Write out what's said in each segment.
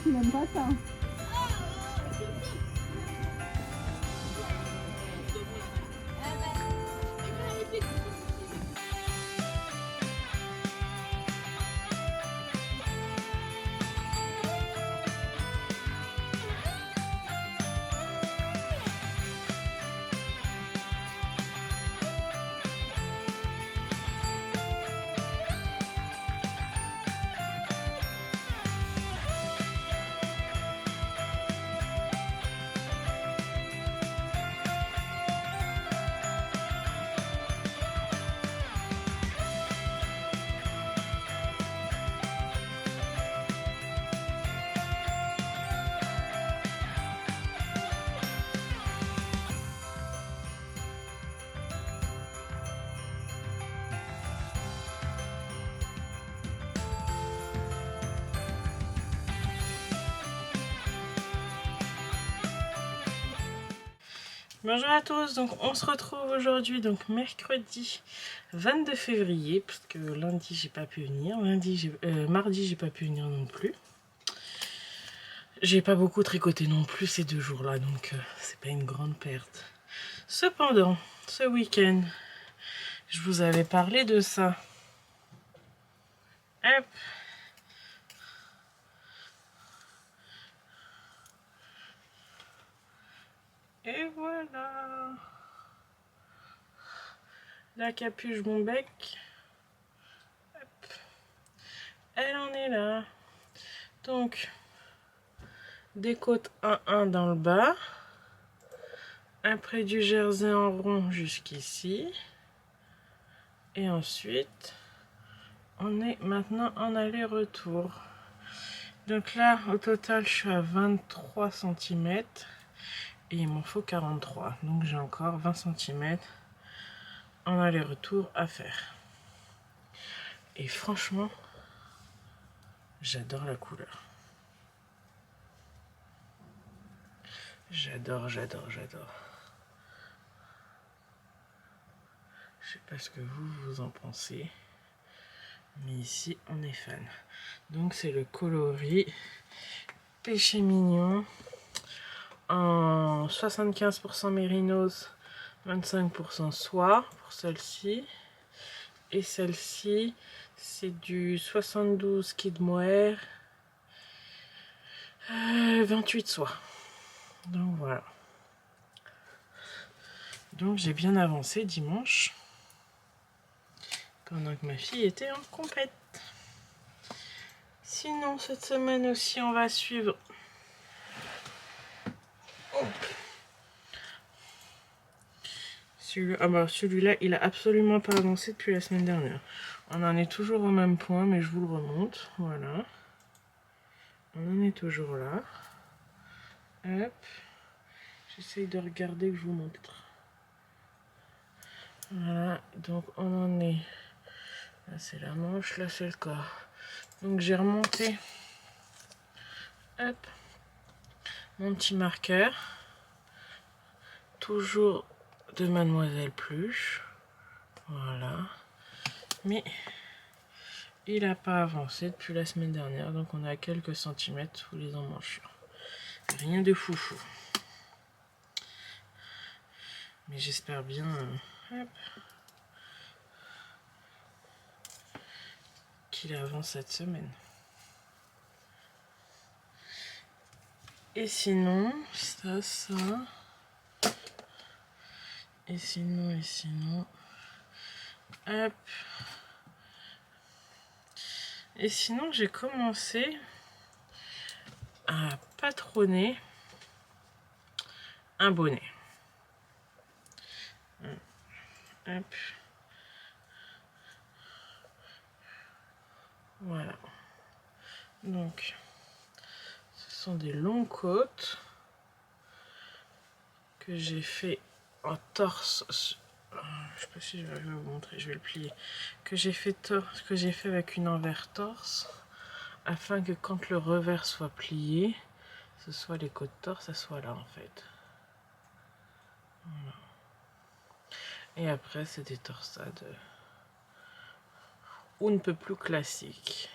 qu'il aime pas ça. Bonjour à tous, donc on se retrouve aujourd'hui, donc mercredi 22 février, parce que lundi j'ai pas pu venir, mardi j'ai pas pu venir non plus. J'ai pas beaucoup tricoté non plus ces 2 jours-là, donc c'est pas une grande perte. Cependant, ce week-end, je vous avais parlé de ça. Hop. Et voilà. La capuche mon bec. Hop. Elle en est là. Donc, des côtes 1-1 dans le bas. Après du jersey en rond jusqu'ici. Et ensuite, on est maintenant en aller-retour. Donc là, au total, je suis à 23 cm. Et il m'en faut 43. Donc j'ai encore 20 cm en aller-retour à faire. Et franchement, j'adore la couleur. J'adore, j'adore, j'adore. Je sais pas ce que vous en pensez. Mais ici, on est fan. Donc c'est le coloris Péché Mignon en 75% mérinos, 25% soie pour celle-ci. Et celle-ci, c'est du 72 Kid Mohair, 28 soie. Donc voilà. Donc j'ai bien avancé dimanche, pendant que ma fille était en compète. Sinon, cette semaine aussi, on va suivre. Celui-là, il a absolument pas avancé depuis la semaine dernière. On en est toujours au même point, mais je vous le remonte. Voilà. On en est toujours là. Hop. J'essaye de regarder que je vous montre. Voilà. Donc, on en est... Là, c'est la manche. Là, c'est le corps. Donc, j'ai remonté... Hop. Mon petit marqueur. Toujours de Mademoiselle Pluche. Voilà. Mais... il n'a pas avancé depuis la semaine dernière, donc on a quelques centimètres sous les emmanchures. Rien de foufou. Mais j'espère bien qu'il avance cette semaine. Et sinon, ça. Et sinon. Hop. Et sinon, j'ai commencé à patronner un bonnet. Hop. Voilà. Donc, ce sont des longues côtes que j'ai fait en torse. Je sais pas si je vais vous montrer, je vais le plier. Que j'ai fait avec une envers torse, afin que quand le revers soit plié, ce soit les côtes torse, ça soit là en fait. Voilà. Et après, c'est des torsades on ne peut plus classiques.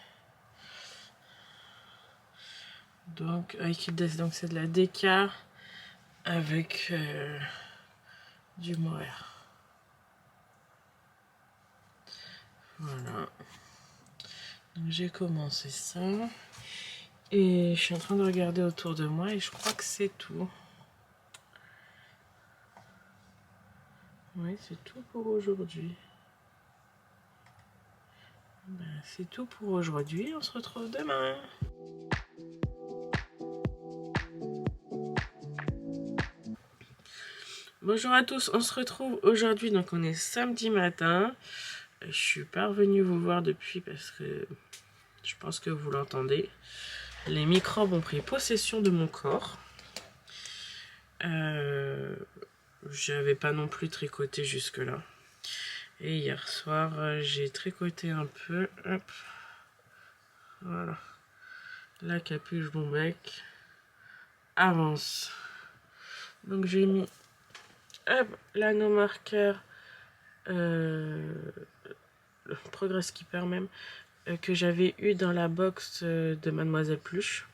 Donc donc c'est de la déca avec du mohair. Voilà. Donc j'ai commencé ça. Et je suis en train de regarder autour de moi et je crois que c'est tout. Oui, c'est tout pour aujourd'hui. Ben, c'est tout pour aujourd'hui. On se retrouve demain. Bonjour à tous, on se retrouve aujourd'hui. Donc on est samedi matin. Je suis pas revenue vous voir depuis parce que je pense que vous l'entendez. Les microbes ont pris possession de mon corps. J'avais pas non plus tricoté jusque là. Et hier soir, j'ai tricoté un peu. Hop. Voilà. La capuche bon bec avance. Donc j'ai mis l'anneau marqueur Progress Keeper même que j'avais eu dans la box de Mademoiselle Pluche.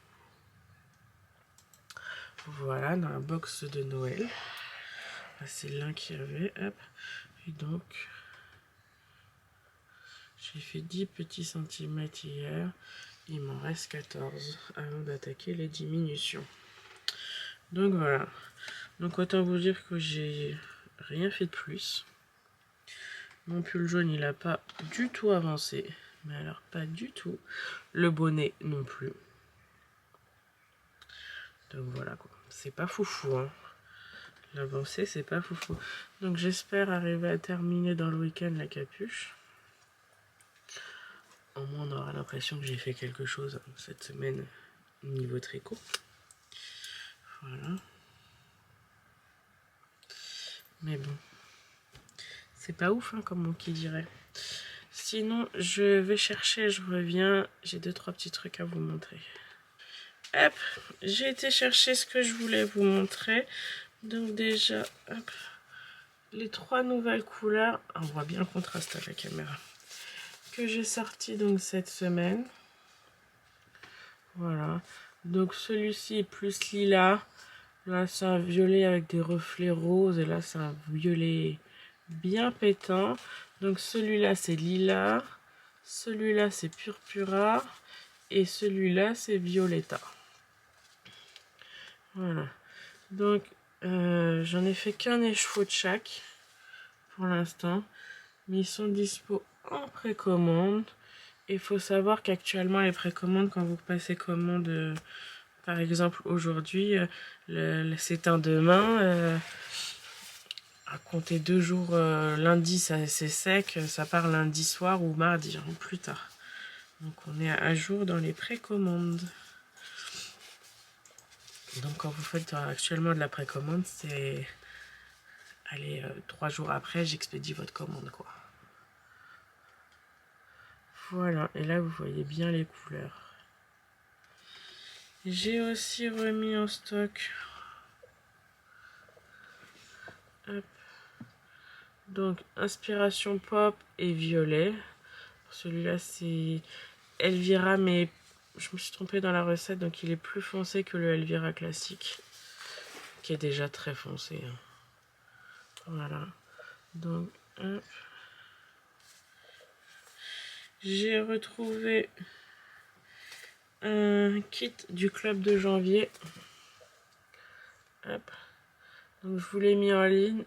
Voilà, dans la box de Noël. C'est l'un qui avait. Hop. Et donc, j'ai fait 10 petits centimètres hier. Il m'en reste 14 avant d'attaquer les diminutions. Donc voilà. Donc autant vous dire que j'ai rien fait de plus. Mon pull jaune, il n'a pas du tout avancé. Mais alors, pas du tout. Le bonnet non plus. Donc voilà quoi. C'est pas foufou, hein. L'avancée, c'est pas foufou. Donc j'espère arriver à terminer dans le week-end la capuche. Au moins, on aura l'impression que j'ai fait quelque chose cette semaine niveau tricot. Voilà. Mais bon. C'est pas ouf, hein, comme on qui dirait. Sinon, je vais chercher, je reviens. J'ai 2-3 petits trucs à vous montrer. Hop, j'ai été chercher ce que je voulais vous montrer. Donc déjà, hop, les 3 nouvelles couleurs. On voit bien le contraste à la caméra. Que j'ai sorti donc cette semaine. Voilà. Donc celui-ci est plus lilas. Là, c'est un violet avec des reflets roses. Et là, c'est un violet bien pétant. Donc celui-là, c'est lilas. Celui-là, c'est purpura. Et celui-là, c'est violetta. Voilà. Donc, j'en ai fait qu'un écheveau de chaque pour l'instant. Mais ils sont dispo en précommande. Il faut savoir qu'actuellement, les précommandes, quand vous passez commande, par exemple aujourd'hui, c'est un demain. À compter 2 jours, lundi, c'est sec. Ça part lundi soir ou mardi, ou plus tard. Donc, on est à jour dans les précommandes. Donc quand vous faites actuellement de la précommande, c'est... Allez, 3 jours après, j'expédie votre commande, quoi. Voilà, et là, vous voyez bien les couleurs. J'ai aussi remis en stock... Hop. Donc, inspiration pop et violet. Celui-là, c'est Elvira, mais je me suis trompée dans la recette, donc il est plus foncé que le Elvira classique, qui est déjà très foncé. Hein. Voilà. Donc, hop. J'ai retrouvé un kit du club de janvier. Hop. Donc je vous l'ai mis en ligne.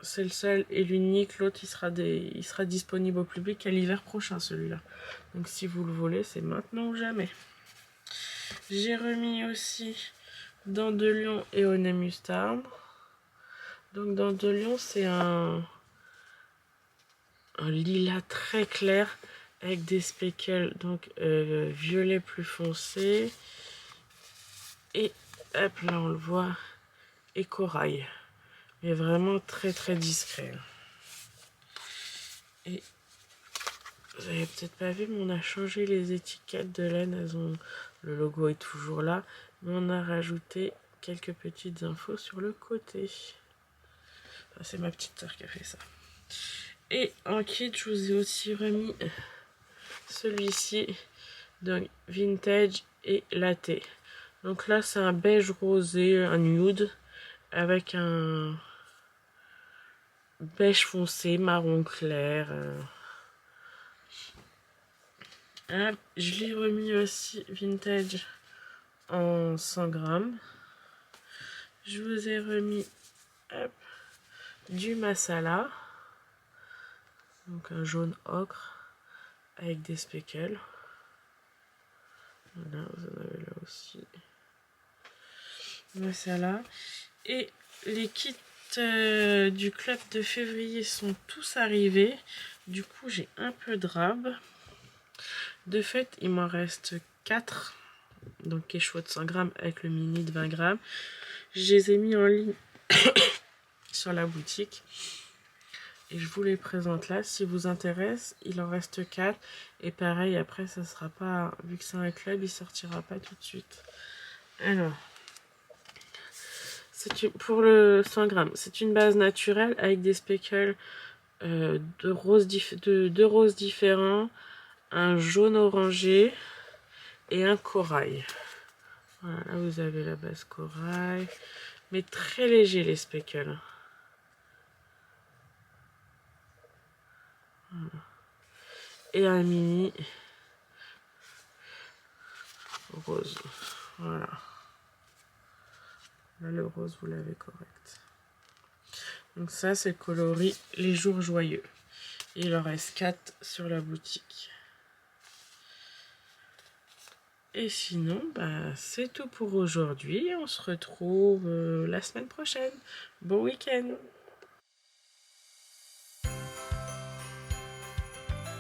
C'est le seul et l'unique. L'autre, il sera disponible au public à l'hiver prochain, celui-là. Donc si vous le voulez, c'est maintenant ou jamais. J'ai remis aussi Dents de Lion et Honey Mustard. Donc Dents de Lion, c'est un lilas très clair avec des speckles, donc violet plus foncé. Et hop, là on le voit, et corail. Mais vraiment très très discret. Et vous avez peut-être pas vu, mais on a changé les étiquettes de laine. Le logo est toujours là, mais on a rajouté quelques petites infos sur le côté. Enfin, c'est ma petite soeur qui a fait ça. Et en kit, je vous ai aussi remis celui-ci, donc vintage et latte. Donc là, c'est un beige rosé, un nude, avec un beige foncé, marron clair. Hop, je l'ai remis aussi vintage en 100 grammes. Je vous ai remis hop, du masala, donc un jaune ocre avec des speckles. Voilà, vous en avez là aussi. Masala. Et les kits du club de février sont tous arrivés. Du coup, j'ai un peu de rab. De fait, il m'en reste 4. Donc, quechua de 100 grammes avec le mini de 20 grammes. Je les ai mis en ligne sur la boutique. Et je vous les présente là. Si vous intéresse, il en reste 4. Et pareil, après, ça sera pas... Vu que c'est un club, il sortira pas tout de suite. Alors... Pour le 100 grammes, c'est une base naturelle avec des speckles de roses différents, un jaune orangé et un corail. Voilà, là vous avez la base corail, mais très léger les speckles. Voilà. Et un mini rose. Voilà. Là le rose vous l'avez correct. Donc ça c'est le coloris Les Jours Joyeux. Et il en reste 4 sur la boutique. Et sinon, bah, c'est tout pour aujourd'hui. On se retrouve la semaine prochaine. Bon week-end!